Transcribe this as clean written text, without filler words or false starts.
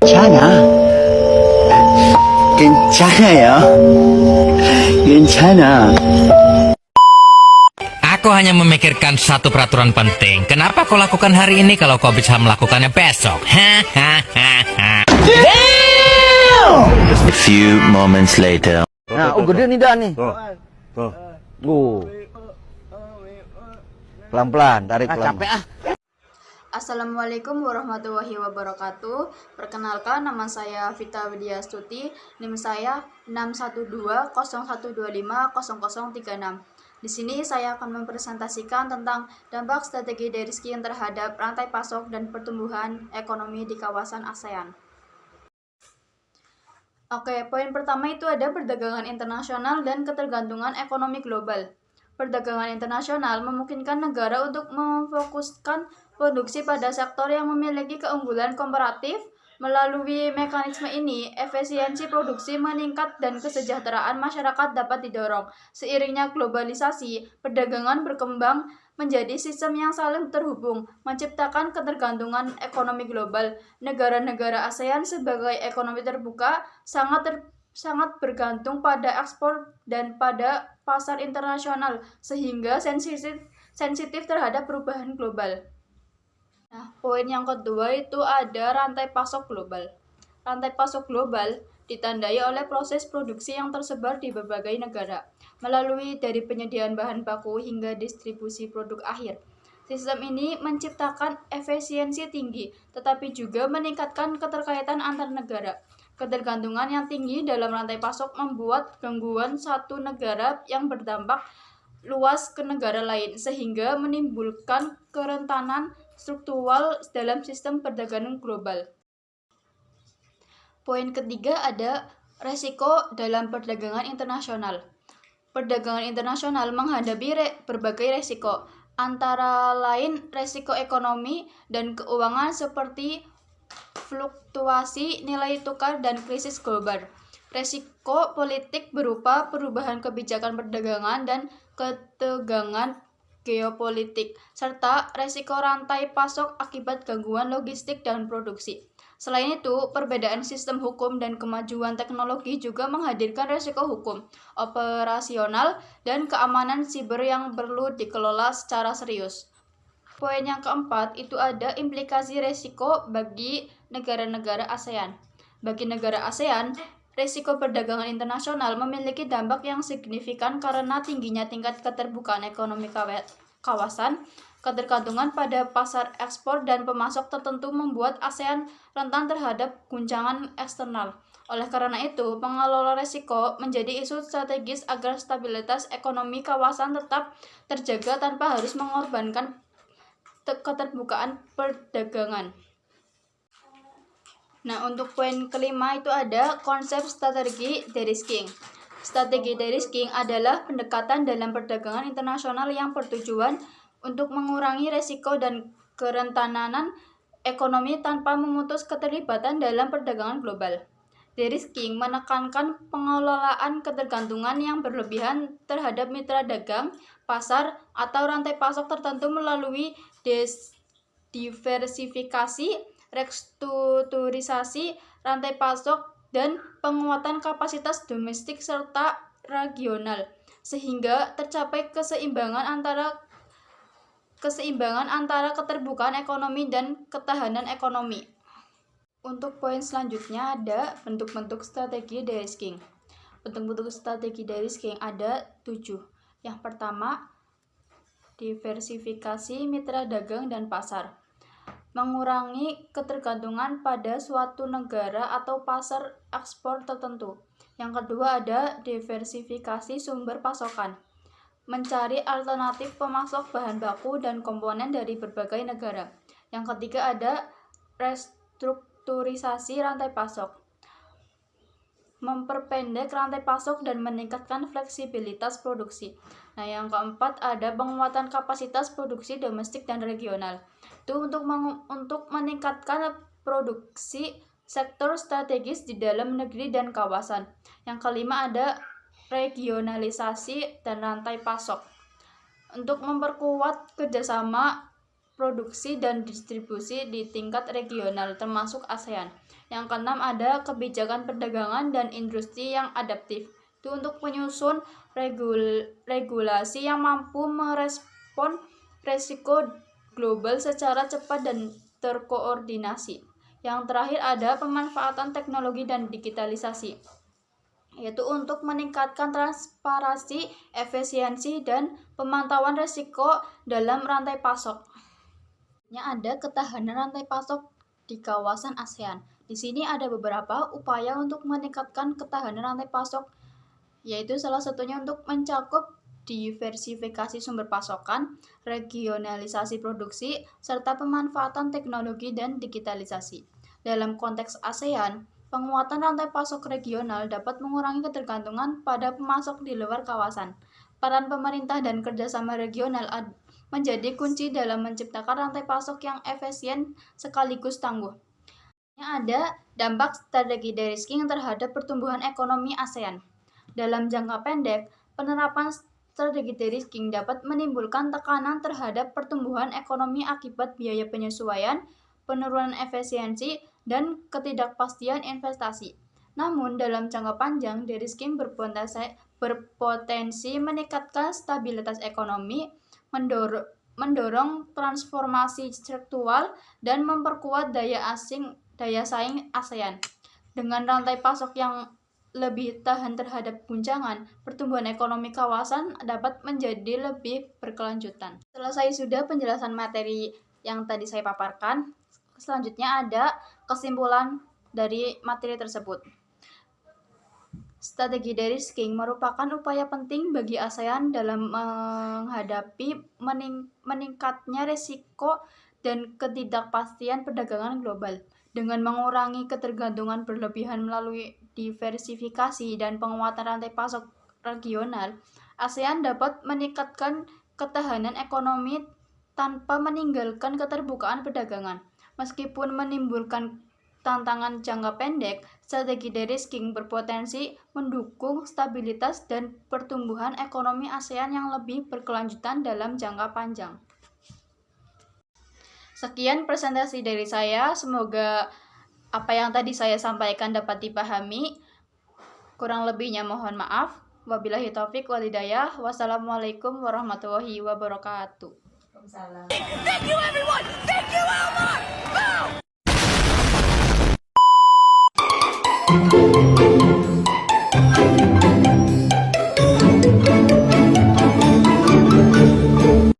Chana, kencana ya, kencana. Aku hanya memikirkan satu peraturan penting. Kenapa kau lakukan hari ini kalau kau bisa melakukannya besok? A few moments later. Nah, gede nih dah nih. Pelan-pelan, tarik pelan. Capek ah. Assalamualaikum warahmatullahi wabarakatuh. Perkenalkan, nama saya Vita Widya Stuti. NIM saya 61201250036. Di sini saya akan mempresentasikan tentang dampak strategi de-risking terhadap rantai pasok dan pertumbuhan ekonomi di kawasan ASEAN. Oke, poin pertama itu ada perdagangan internasional dan ketergantungan ekonomi global. Perdagangan internasional memungkinkan negara untuk memfokuskan produksi pada sektor yang memiliki keunggulan komparatif. Melalui mekanisme ini, efisiensi produksi meningkat dan kesejahteraan masyarakat dapat didorong. Seiringnya globalisasi, perdagangan berkembang menjadi sistem yang saling terhubung, menciptakan ketergantungan ekonomi global. Negara-negara ASEAN sebagai ekonomi terbuka sangat bergantung pada ekspor dan pada pasar internasional, sehingga sensitif terhadap perubahan global. Nah, poin yang kedua itu ada rantai pasok global. Rantai pasok global ditandai oleh proses produksi yang tersebar di berbagai negara, melalui dari penyediaan bahan baku hingga distribusi produk akhir. Sistem ini menciptakan efisiensi tinggi, tetapi juga meningkatkan keterkaitan antar negara. Ketergantungan yang tinggi dalam rantai pasok membuat gangguan satu negara yang berdampak luas ke negara lain, sehingga menimbulkan kerentanan struktural dalam sistem perdagangan global. Poin ketiga ada resiko dalam perdagangan internasional. Perdagangan internasional menghadapi berbagai resiko, antara lain resiko ekonomi dan keuangan seperti fluktuasi nilai tukar dan krisis global. Resiko politik berupa perubahan kebijakan perdagangan dan ketegangan geopolitik, serta resiko rantai pasok akibat gangguan logistik dan produksi. Selain itu, perbedaan sistem hukum dan kemajuan teknologi juga menghadirkan resiko hukum, operasional, dan keamanan siber yang perlu dikelola secara serius. Poin yang keempat itu ada implikasi resiko bagi negara-negara ASEAN. Bagi negara ASEAN, resiko perdagangan internasional memiliki dampak yang signifikan karena tingginya tingkat keterbukaan ekonomi kawasan, ketergantungan pada pasar ekspor dan pemasok tertentu membuat ASEAN rentan terhadap guncangan eksternal. Oleh karena itu, pengelola resiko menjadi isu strategis agar stabilitas ekonomi kawasan tetap terjaga tanpa harus mengorbankan keterbukaan perdagangan. Nah, untuk poin kelima itu ada konsep strategi de-risking. Strategi de-risking adalah pendekatan dalam perdagangan internasional yang bertujuan untuk mengurangi resiko dan kerentanan ekonomi tanpa memutus keterlibatan dalam perdagangan global. De-risking menekankan pengelolaan ketergantungan yang berlebihan terhadap mitra dagang, pasar, atau rantai pasok tertentu melalui diversifikasi, restrukturisasi rantai pasok, dan penguatan kapasitas domestik serta regional, sehingga tercapai keseimbangan antara keterbukaan ekonomi dan ketahanan ekonomi. Untuk poin selanjutnya ada bentuk-bentuk strategi de-risking. Bentuk-bentuk strategi de-risking ada 7. Yang pertama, diversifikasi mitra dagang dan pasar. Mengurangi ketergantungan pada suatu negara atau pasar ekspor tertentu. Yang kedua ada diversifikasi sumber pasokan. Mencari alternatif pemasok bahan baku dan komponen dari berbagai negara. Yang ketiga ada restrukturisasi rantai pasok. Memperpendek rantai pasok dan meningkatkan fleksibilitas produksi. Nah, yang keempat ada penguatan kapasitas produksi domestik dan regional. Itu untuk meningkatkan produksi sektor strategis di dalam negeri dan kawasan. Yang kelima ada regionalisasi dan rantai pasok. Untuk memperkuat kerjasama produksi dan distribusi di tingkat regional termasuk ASEAN. Yang keenam ada kebijakan perdagangan dan industri yang adaptif. Itu untuk menyusun regulasi yang mampu merespon resiko global secara cepat dan terkoordinasi. Yang terakhir ada pemanfaatan teknologi dan digitalisasi, yaitu untuk meningkatkan transparansi, efisiensi, dan pemantauan risiko dalam rantai pasok. Ada ketahanan rantai pasok di kawasan ASEAN. Di sini ada beberapa upaya untuk meningkatkan ketahanan rantai pasok, yaitu salah satunya untuk mencakup diversifikasi sumber pasokan, regionalisasi produksi, serta pemanfaatan teknologi dan digitalisasi. Dalam konteks ASEAN, penguatan rantai pasok regional dapat mengurangi ketergantungan pada pemasok di luar kawasan. Peran pemerintah dan kerjasama regional menjadi kunci dalam menciptakan rantai pasok yang efisien sekaligus tangguh. Ada dampak strategi de-risking terhadap pertumbuhan ekonomi ASEAN. Dalam jangka pendek, penerapan strategi de-risking dapat menimbulkan tekanan terhadap pertumbuhan ekonomi akibat biaya penyesuaian, penurunan efisiensi, dan ketidakpastian investasi. Namun, dalam jangka panjang, de-risking berpotensi meningkatkan stabilitas ekonomi, mendorong transformasi struktural, dan memperkuat daya saing ASEAN. Dengan rantai pasok yang lebih tahan terhadap guncangan, pertumbuhan ekonomi kawasan dapat menjadi lebih berkelanjutan. Selesai sudah penjelasan materi yang tadi saya paparkan. Selanjutnya ada kesimpulan dari materi tersebut. Strategi de-risking merupakan upaya penting bagi ASEAN dalam menghadapi meningkatnya risiko dan ketidakpastian perdagangan global. Dengan mengurangi ketergantungan berlebihan melalui diversifikasi dan penguatan rantai pasok regional, ASEAN dapat meningkatkan ketahanan ekonomi tanpa meninggalkan keterbukaan perdagangan. Meskipun menimbulkan tantangan jangka pendek, strategi de-risking berpotensi mendukung stabilitas dan pertumbuhan ekonomi ASEAN yang lebih berkelanjutan dalam jangka panjang. Sekian presentasi dari saya, semoga apa yang tadi saya sampaikan dapat dipahami. Kurang lebihnya mohon maaf. Wabillahi taufik wal hidayah. Wassalamualaikum warahmatullahi wabarakatuh. Thank you, everyone! Thank you, Elmar! Boom!